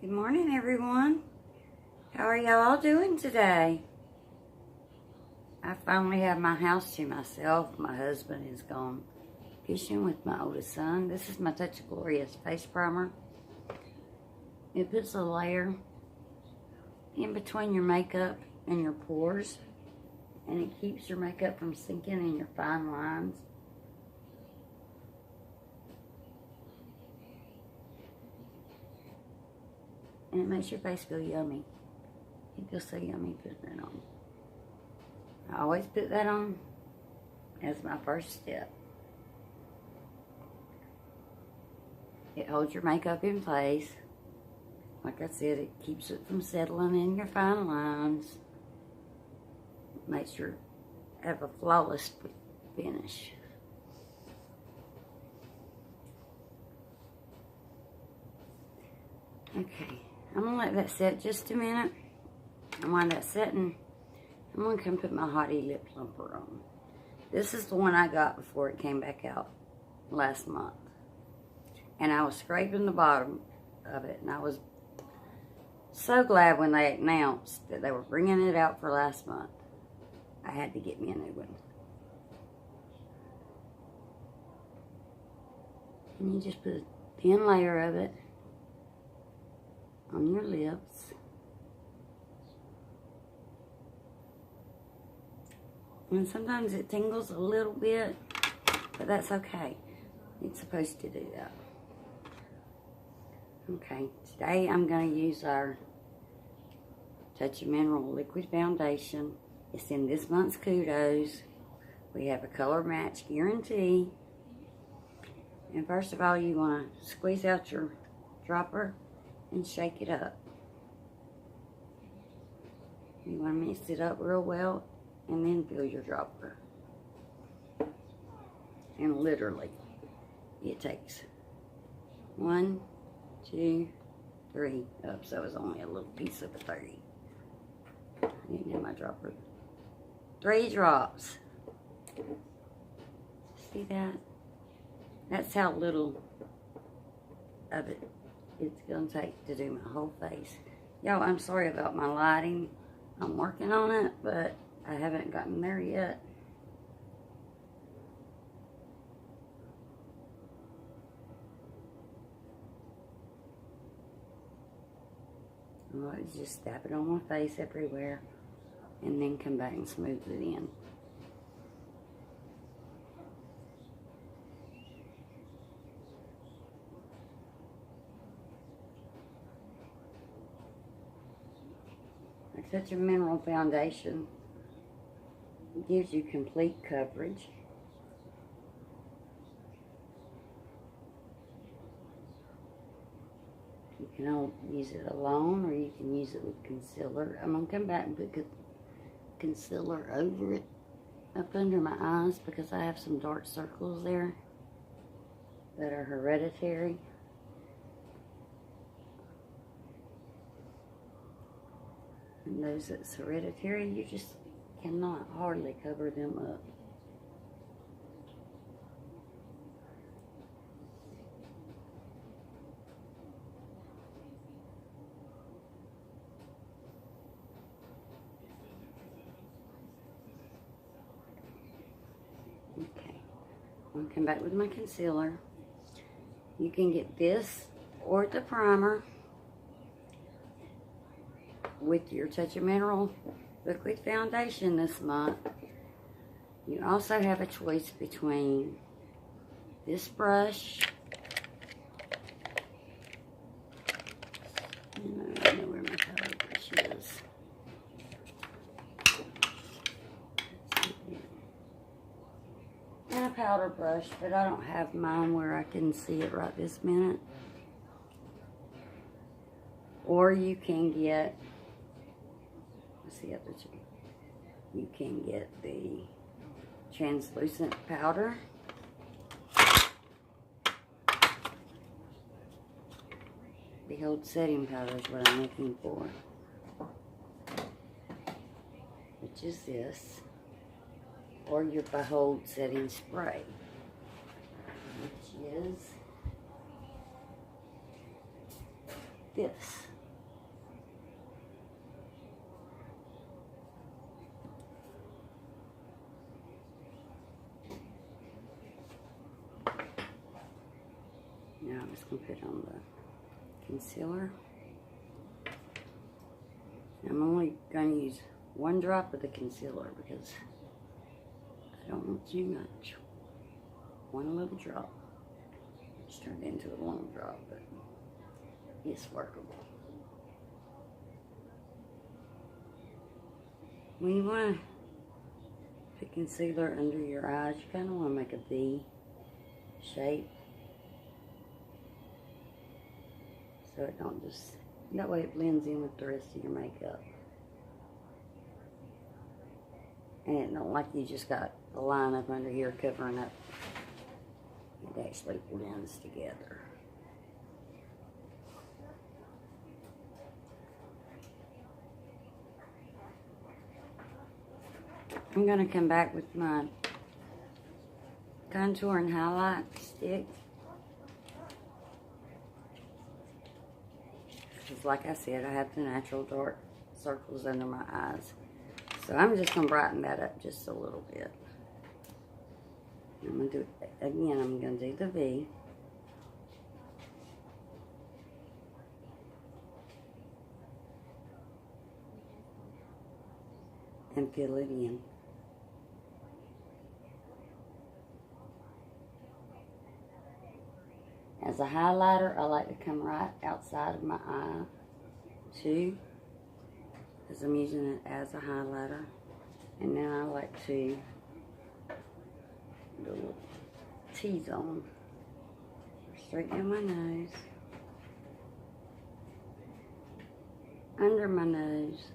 Good morning, everyone. How are y'all doing today? I finally have my house to myself. My husband is gone fishing with my oldest son. This is my Touch of Glorious face primer. It puts a layer in between your makeup and your pores, and it keeps your makeup from sinking in your fine lines. And it makes your face feel yummy. It feels so yummy putting that on. I always put that on as my first step. It holds your makeup in place. Like I said, it keeps it from settling in your fine lines. Makes you have a flawless finish. Okay, I'm gonna let that set just a minute. And while that's setting, I'm gonna come put my Hottie Lip Plumper on. This is the one I got before it came back out last month. And I was scraping the bottom of it, and I was so glad when they announced that they were bringing it out for last month. I had to get me a new one. And you just put a thin layer of it on your lips. And sometimes it tingles a little bit, but that's okay. It's supposed to do that. Okay, today I'm going to use our Touch of Mineral Liquid Foundation. It's in this month's Kudos. We have a color match guarantee. And first of all, you want to squeeze out your dropper and shake it up. You want to mix it up real well and then fill your dropper. And literally, it takes 1, 2, 3. Oh, so it's only a little piece of a 30. I didn't have my dropper. 3 drops. See that? That's how little of it it's going to take to do my whole face. Y'all, I'm sorry about my lighting. I'm working on it, but I haven't gotten there yet. Alright, just dab it on my face everywhere and then come back and smooth it in. Touch of Mineral Foundation gives you complete coverage. You can use it alone, or you can use it with concealer. I'm going to come back and put concealer over it, up under my eyes, because I have some dark circles there that are hereditary. And those that's hereditary, you just cannot hardly cover them up. Okay, I'm gonna come back with my concealer. You can get this or the primer with your Touch of Mineral Liquid Foundation this month. You also have a choice between this brush, and I don't know where my powder brush is, and a powder brush, but I don't have mine where I can see it right this minute. Or you can get, the other two. You can get the translucent powder. Behold setting powder is what I'm looking for, which is this, or your Behold setting spray, which is this. Now I'm just going to put on the concealer. I'm only going to use 1 drop of the concealer because I don't want too much. 1 little drop. It's turned into a long drop, but it's workable. When you want to put concealer under your eyes, you kind of want to make a V shape. So it don't just, that way it blends in with the rest of your makeup. And it don't like you just got a line up under here covering up. It actually blends together. I'm going to come back with my contour and highlight stick. Because like I said, I have the natural dark circles under my eyes. So I'm just going to brighten that up just a little bit. I'm going to do it again. I'm going to do the V. And fill it in. As a highlighter, I like to come right outside of my eye too, because I'm using it as a highlighter. And then I like to do a little T-zone straight down my nose, under my nose,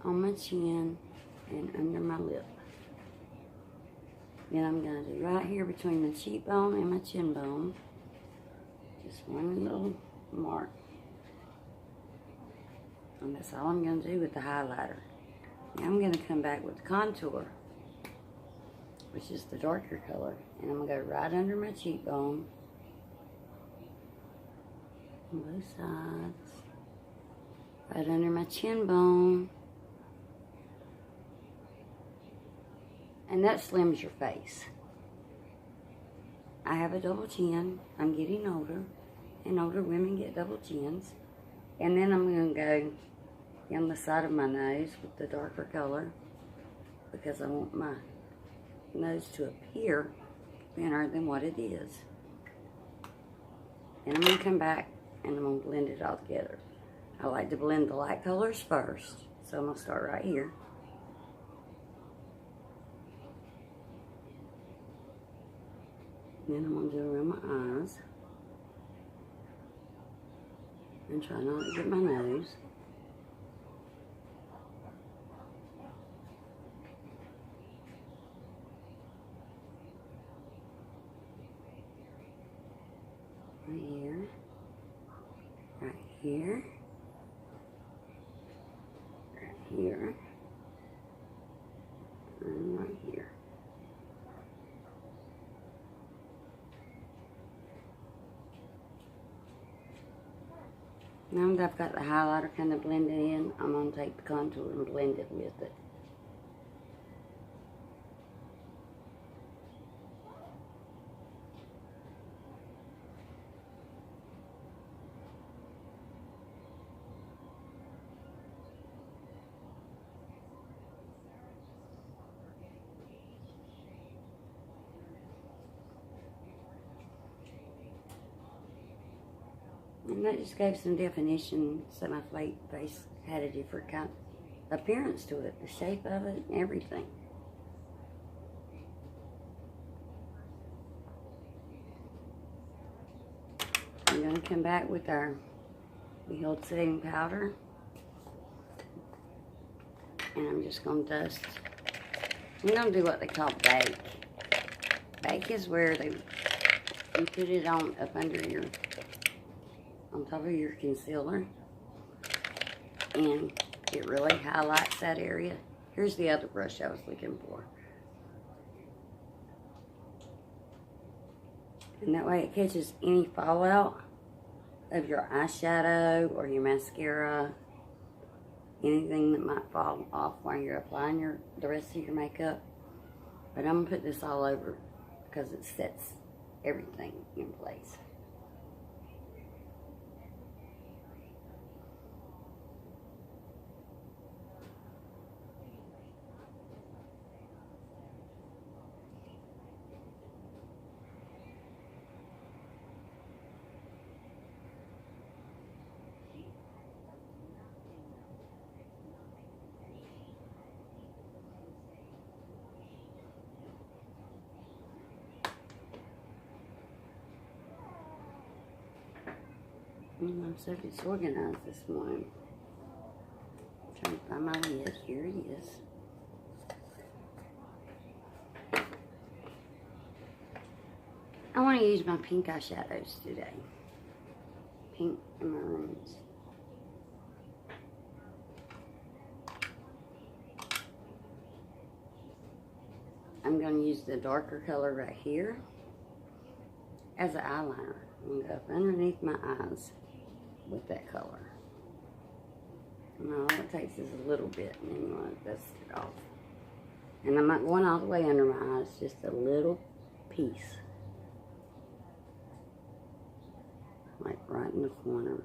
on my chin, and under my lip. Then I'm going to do right here between my cheekbone and my chin bone. Just 1 little mark. And that's all I'm going to do with the highlighter. Now I'm going to come back with the contour, which is the darker color. And I'm going to go right under my cheekbone. On both sides. Right under my chin bone. And that slims your face. I have a double chin. I'm getting older. And older women get double chins. And then I'm going to go down the side of my nose with the darker color. Because I want my nose to appear thinner than what it is. And I'm going to come back and I'm going to blend it all together. I like to blend the light colors first. So I'm going to start right here. Then I'm going to do around my eyes. And try not to get my nose. Right here. Right here. Right here. And right here. Now that I've got the highlighter kind of blended in, I'm going to take the contour and blend it with it. And that just gave some definition, so my face had a different kind of appearance to it, the shape of it, everything. I'm going to come back with our Behold Setting Powder. And I'm just going to dust. I'm going to do what they call bake. Bake is where you put it on up under your, on top of your concealer, and it really highlights that area. Here's the other brush I was looking for. And that way it catches any fallout of your eyeshadow or your mascara, anything that might fall off while you're applying the rest of your makeup. But I'm going to put this all over because it sets everything in place. I'm so disorganized this morning. I'm trying to find my lid. Here it is. I want to use my pink eyeshadows today. Pink and maroons. I'm going to use the darker color right here as an eyeliner. I'm going to go up underneath my eyes with that color. And all it takes is a little bit, and then you want to dust it off. And I'm not going all the way under my eyes, just a little piece. Like right in the corner.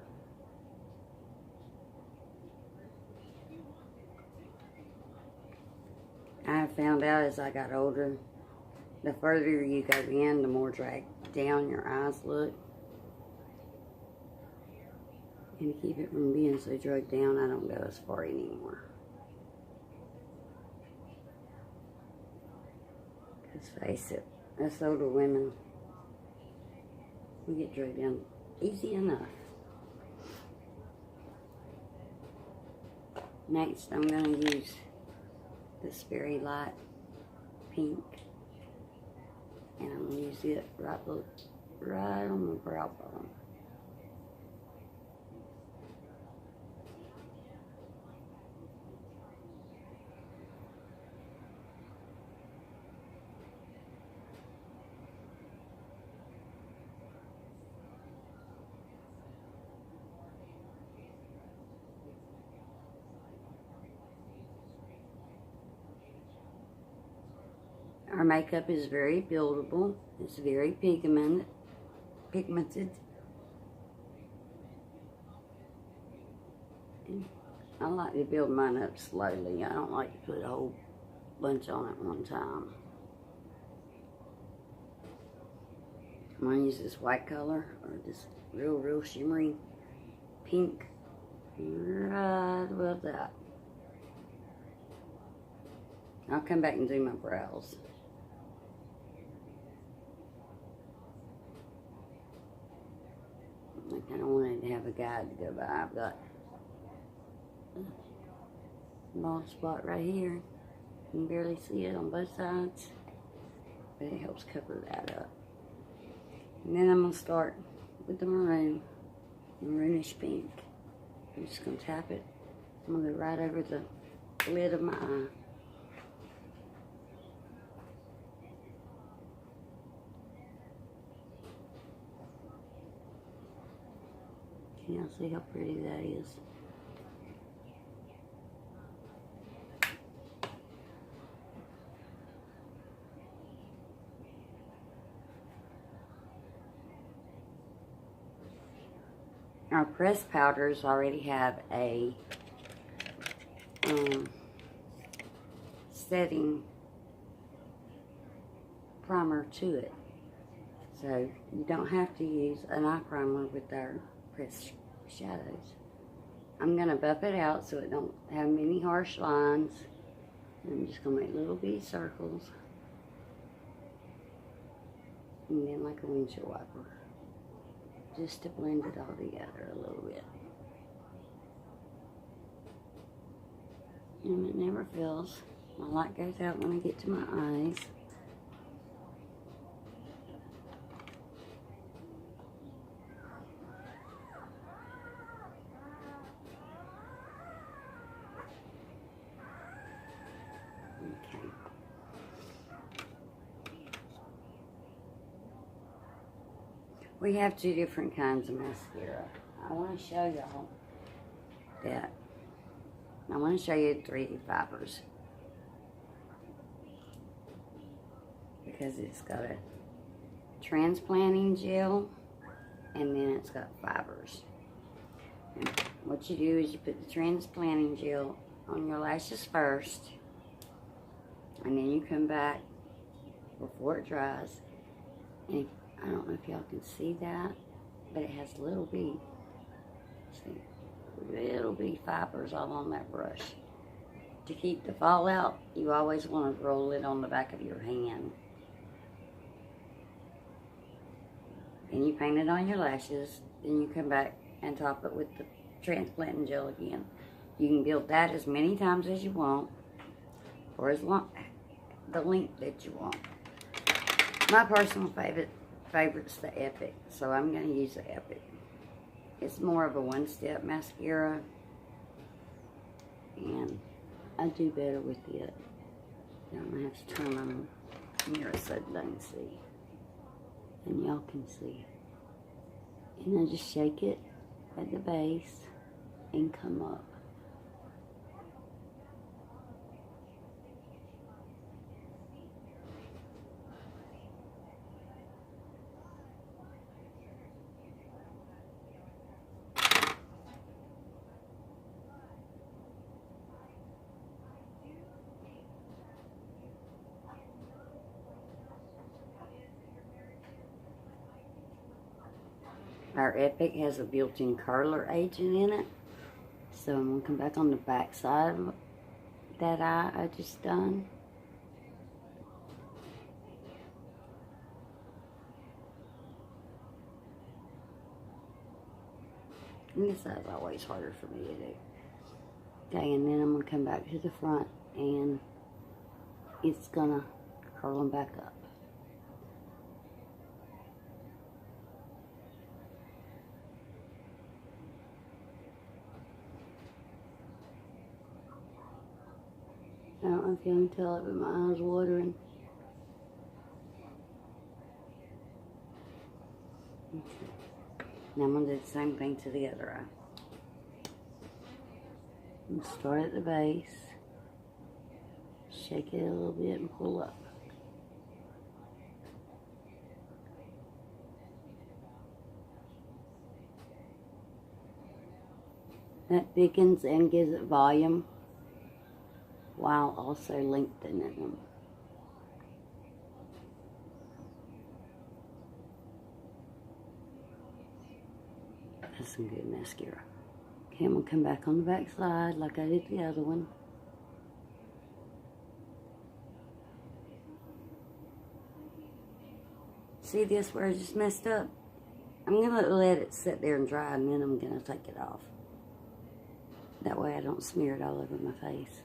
I found out as I got older, the further you go in, the more dragged down your eyes look. And to keep it from being so dragged down, I don't go as far anymore. Because face it, us older women, we get dragged down easy enough. Next, I'm going to use this very light pink, and I'm going to use it right on the brow bone. Our makeup is very buildable. It's very pigmented. And I like to build mine up slowly. I don't like to put a whole bunch on at one time. I'm going to use this white color, or this real shimmery pink. Right above that. I'll come back and do my brows. I kind of wanted to have a guide to go by. I've got a bald spot right here. You can barely see it on both sides, but it helps cover that up. And then I'm going to start with the maroonish pink. I'm just going to tap it. I'm going to go right over the lid of my eye. Can y'all see how pretty that is? Our pressed powders already have a setting primer to it. So you don't have to use an eye primer with our pressed shadows. I'm going to buff it out so it don't have many harsh lines. I'm just going to make little bitty circles. And then like a windshield wiper. Just to blend it all together a little bit. And it never fills. My light goes out when I get to my eyes. Okay. We have two different kinds of mascara. I want to show y'all that. I want to show you 3D fibers. Because it's got a transplanting gel and then it's got fibers. And what you do is you put the transplanting gel on your lashes first, and then you come back before it dries. And I don't know if y'all can see that, but it has little bitty fibers all on that brush. To keep the fallout, you always want to roll it on the back of your hand. And you paint it on your lashes, then you come back and top it with the transplanting gel again. You can build that as many times as you want, or as long the length that you want. My personal favorite's the Epic, so I'm going to use the Epic. It's more of a one-step mascara, and I do better with it. I'm going to have to turn on the mirror so that I can see, and y'all can see. And I just shake it at the base and come up. Our Epic has a built-in curler agent in it. So I'm going to come back on the back side of that eye I just done. And this side's always harder for me to do. Okay, and then I'm going to come back to the front and it's going to curl them back up. I don't know if you can tell it, but my eye's watering. Okay. Now I'm going to do the same thing to the other eye. I'm going to start at the base, shake it a little bit and pull up. That thickens and gives it volume, while also lengthening them. That's some good mascara. Okay, I'm going to come back on the back side like I did the other one. See this where I just messed up? I'm going to let it sit there and dry, and then I'm going to take it off. That way I don't smear it all over my face.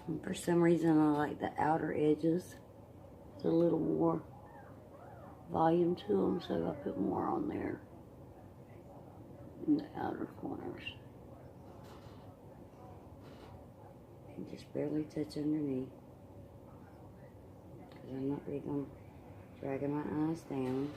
And for some reason, I like the outer edges. It's a little more volume to them, so I put more on there in the outer corners. And just barely touch underneath, because I'm not big on dragging my eyes down.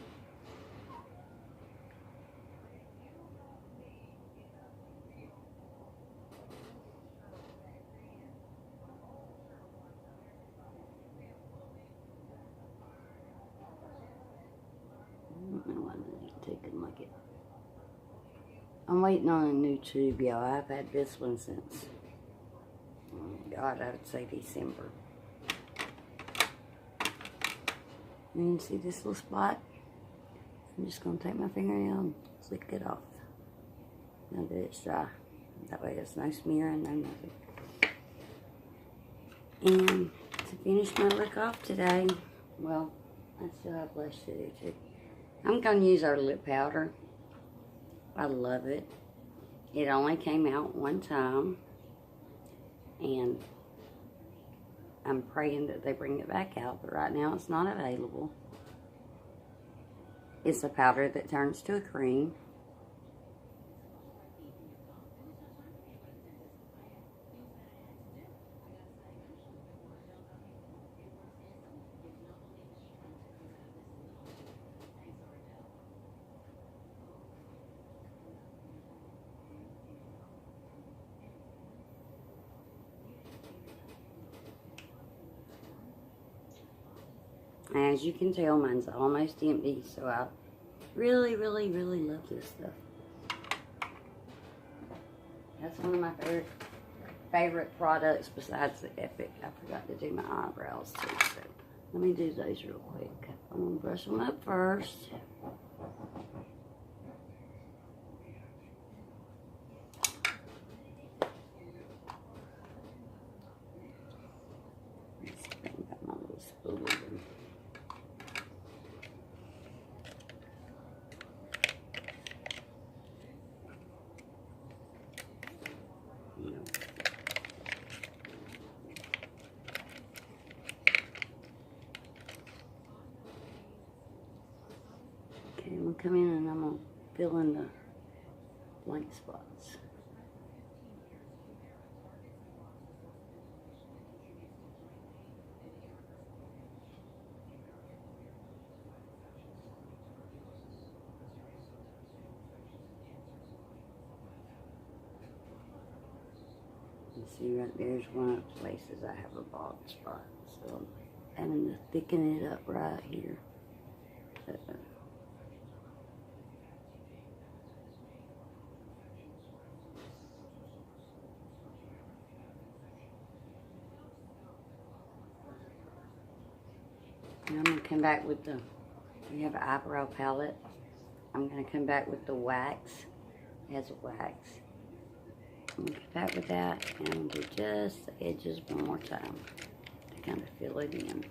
I'm waiting on a new tube, y'all. I've had this one since, God, I would say December. And see this little spot? I'm just going to take my fingernail and flick it off. Now that it's dry. That way there's no smear and no nothing. And to finish my look off today, well, I still have blush to do too. I'm going to use our lip powder. I love it. It only came out one time, and I'm praying that they bring it back out, but right now it's not available. It's a powder that turns to a cream. As you can tell, mine's almost empty, so I really, really, really love this stuff. That's one of my favorite products besides the Epic. I forgot to do my eyebrows too, so let me do those real quick. I'm going to brush them up first. I'm going to come in and I'm going to fill in the blank spots. You see right there's one of the places I have a bald spot. So I'm having to thicken it up right here. And I'm going to come back with the, we have an eyebrow palette. I'm going to come back with the wax. It has a wax. I'm going to come back with that and I'm going to do just the edges one more time to kind of fill it in.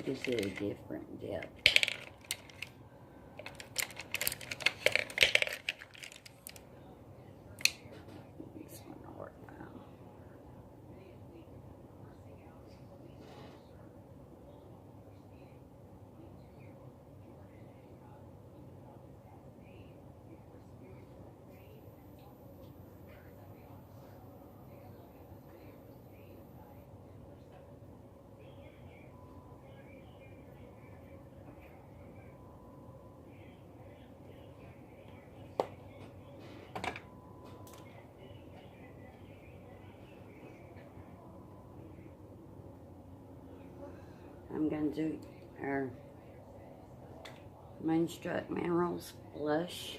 Gives it a different depth. This one will work fine. I'm going to do our Moonstruck Minerals blush.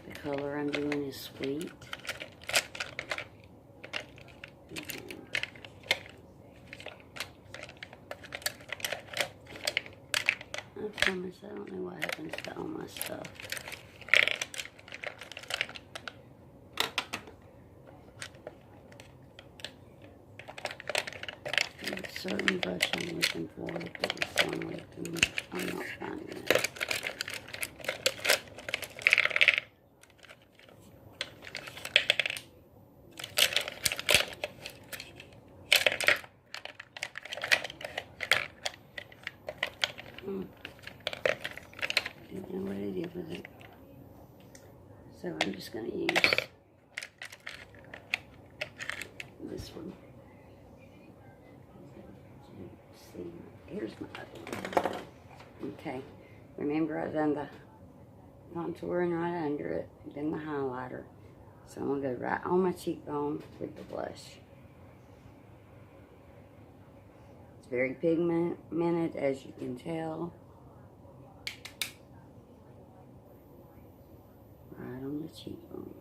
The color I'm doing is Sweet. I promise I don't know what happens to all my stuff. Certain brush I'm looking for, but this one I'm not finding it. Didn't know what I did with it. So I'm just going to use this one. Here's my other one. Okay, remember I done the contouring right under it, then the highlighter. So I'm going to go right on my cheekbone with the blush. It's very pigmented, as you can tell. Right on the cheekbone.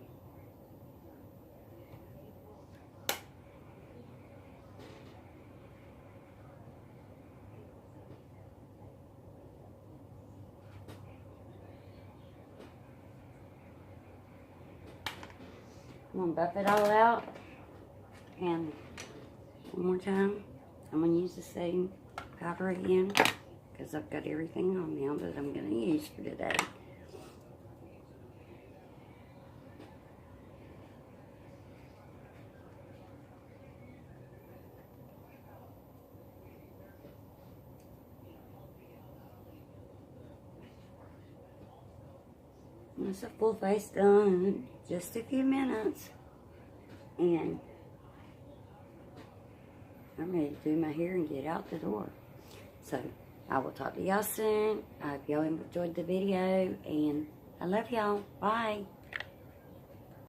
I'm going to buff it all out, and one more time, I'm going to use the same powder again, because I've got everything on now that I'm going to use for today. That's a full face done in just a few minutes. And I'm ready to do my hair and get out the door. So, I will talk to y'all soon. I hope y'all enjoyed the video. And I love y'all. Bye.